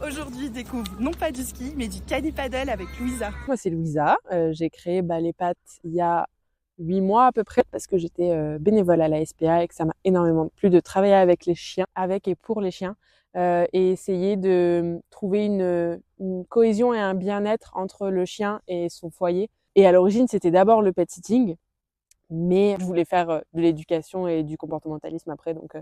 Aujourd'hui, découvre non pas du ski, mais du cani-paddle avec Louisa. Moi, c'est Louisa. J'ai créé les pattes il y a 8 mois à peu près parce que j'étais bénévole à la SPA et que ça m'a énormément plu de travailler avec les chiens, avec et pour les chiens, et essayer de trouver une cohésion et un bien-être entre le chien et son foyer. Et à l'origine, c'était d'abord le pet sitting, mais je voulais faire de l'éducation et du comportementalisme après, donc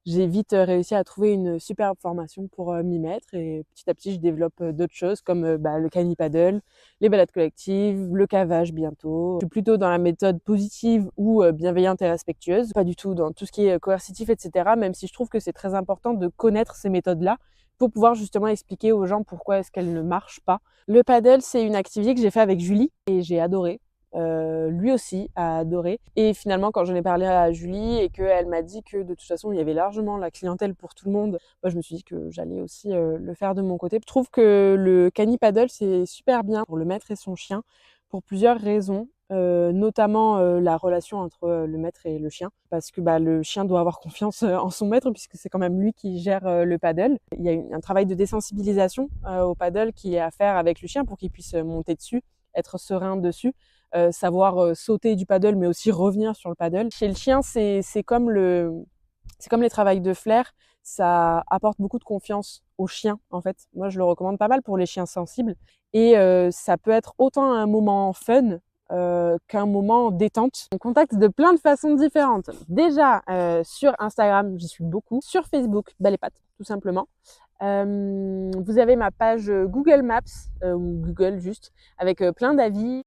j'ai vite réussi à trouver une superbe formation pour m'y mettre et petit à petit je développe d'autres choses comme le cani-paddle, les balades collectives, le cavage bientôt. Je suis plutôt dans la méthode positive ou bienveillante et respectueuse, pas du tout dans tout ce qui est coercitif, etc. Même si je trouve que c'est très important de connaître ces méthodes-là pour pouvoir justement expliquer aux gens pourquoi est-ce qu'elles ne marchent pas. Le paddle, c'est une activité que j'ai fait avec Julie et j'ai adoré. Lui aussi a adoré. Et finalement, quand j'en ai parlé à Julie et qu'elle m'a dit que de toute façon, il y avait largement la clientèle pour tout le monde, moi, je me suis dit que j'allais aussi le faire de mon côté. Je trouve que le cani-paddle, c'est super bien pour le maître et son chien pour plusieurs raisons. Notamment la relation entre le maître et le chien, parce que le chien doit avoir confiance en son maître puisque c'est quand même lui qui gère le paddle. Il y a un travail de désensibilisation au paddle qui est à faire avec le chien pour qu'il puisse monter dessus, être serein dessus. Savoir sauter du paddle mais aussi revenir sur le paddle. Chez le chien, c'est comme les travails de flair, ça apporte beaucoup de confiance au chien en fait. Moi, je le recommande pas mal pour les chiens sensibles et ça peut être autant un moment fun qu'un moment détente. On contacte de plein de façons différentes. Déjà sur Instagram, j'y suis beaucoup. Sur Facebook, les pattes, tout simplement. Vous avez ma page Google Maps ou Google juste avec plein d'avis.